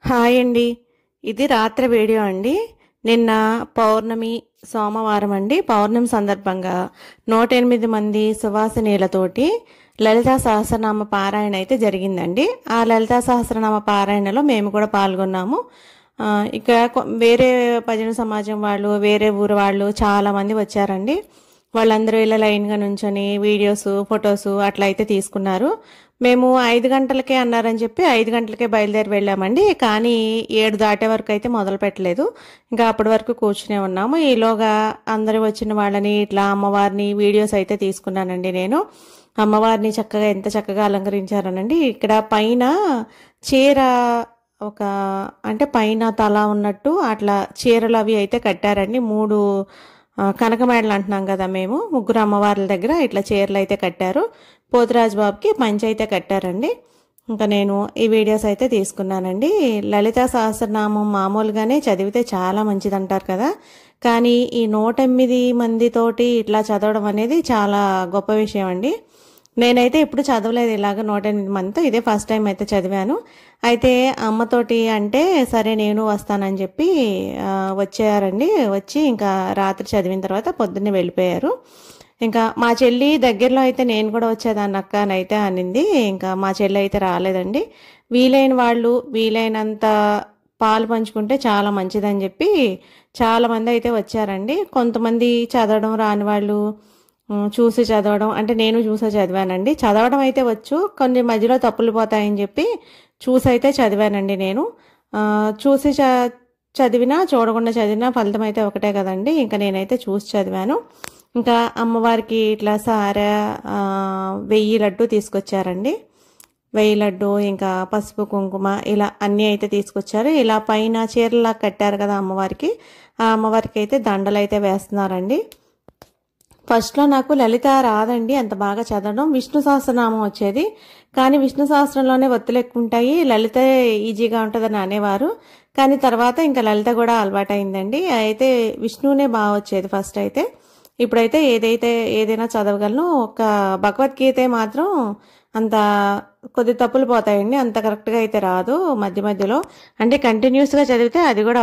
Hi అండి. ఇది రాత్రి వీడియో అండి. నిన్న పౌర్ణమి సోమవారం అండి. పౌర్ణమి సందర్భంగా 108 మంది సువాసినీలతోటి లలితా సహస్రనామ పారాయణ అయితే జరిగిందండి. ఆ లలితా సహస్రనామ పారాయణలో మేము కూడా పాల్గొన్నాము. ఇక్కడ వేరే భజన సమాజం వాళ్ళు, వేరే ఊరు వాళ్ళు చాలా మంది వచ్చారండి. వాళ్ళందరూ ఇలా లైన్గా నుంచొని వీడియోస్, ఫొటోస్ అట్లా అయితే తీసుకున్నారు. మేము 5 గంటలకే అన్నారని చెప్పి 5 గంటలకే బయలుదేరి వెళ్ళామండి. కానీ 7 దాటే వరకు అయితే మొదలు పెట్టలేదు. ఇంకా అప్పటి వరకు కూర్చునే ఉన్నాము. ఈలోగా అందరూ వచ్చిన వాళ్ళని ఇట్లా అమ్మవారిని వీడియోస్ అయితే తీసుకున్నానండి నేను. అమ్మవారిని చక్కగా ఎంత చక్కగా అలంకరించారనండి. ఇక్కడ పైన చీర ఒక అంటే పైన తల ఉన్నట్టు అట్లా చీరలు అవి అయితే కట్టారండి. 3 కనకమేడలు అంటున్నాం కదా మేము, ముగ్గురు అమ్మవార్ల దగ్గర ఇట్లా చీరలు అయితే కట్టారు. పోతురాజు బాబుకి పంచె అయితే కట్టారండి. ఇంకా నేను ఈ వీడియోస్ అయితే తీసుకున్నానండి. లలితా సహస్రనామం మామూలుగానే చదివితే చాలా మంచిది అంటారు కదా, కానీ ఈ 108 మందితోటి ఇట్లా చదవడం అనేది చాలా గొప్ప విషయం అండి. నేనైతే ఎప్పుడు చదవలేదు ఇలాగ 108 మందితో, ఇదే ఫస్ట్ టైం అయితే చదివాను. అయితే అమ్మతోటి అంటే సరే నేను వస్తానని చెప్పి వచ్చారండి. వచ్చి ఇంకా రాత్రి చదివిన తర్వాత పొద్దున్నే వెళ్ళిపోయారు. ఇంకా మా చెల్లి దగ్గరలో అయితే నేను కూడా వచ్చేదాన్ని అక్క అని అయితే అనింది. ఇంకా మా చెల్లి అయితే రాలేదండి. వీలైన వాళ్ళు వీలైనంత పాలు పంచుకుంటే చాలా మంచిదని చెప్పి చాలామంది అయితే వచ్చారండి. కొంతమంది చదవడం రాని వాళ్ళు చూసి చదవడం, అంటే నేను చూసే చదివానండి. చదవడం అయితే వచ్చు, కొన్ని మధ్యలో తప్పులు పోతాయని చెప్పి చూసి అయితే చదివానండి నేను. చూసి చదివినా చూడకుండా చదివినా ఫలితం అయితే ఒకటే కదండి. ఇంకా నేనైతే చూసి చదివాను. ఇంకా అమ్మవారికి ఇట్లా సారా 1000 లడ్డు తీసుకొచ్చారండి. 1000 లడ్డు, ఇంకా పసుపు కుంకుమ ఇలా అన్నీ అయితే తీసుకొచ్చారు. ఇలా పైన చీరలా కట్టారు కదా అమ్మవారికి, ఆ అమ్మవారికి అయితే దండలు అయితే వేస్తున్నారండి. ఫస్ట్లో నాకు లలిత రాదండి అంత బాగా చదవడం. విష్ణు సహస్రనామం వచ్చేది, కానీ విష్ణు సహస్రంలోనే ఒత్తులు ఎక్కువ ఉంటాయి, లలిత ఈజీగా ఉంటుందని అనేవారు. కానీ తర్వాత ఇంకా లలిత కూడా అలవాటైందండి. అయితే విష్ణువునే బాగా వచ్చేది ఫస్ట్ అయితే. ఇప్పుడైతే ఏదైనా చదవగలను. ఒక భగవద్గీత మాత్రం అంత కొద్ది తప్పులు పోతాయండి, అంత కరెక్ట్గా అయితే రాదు. మధ్య మధ్యలో అంటే కంటిన్యూస్గా చదివితే అది కూడా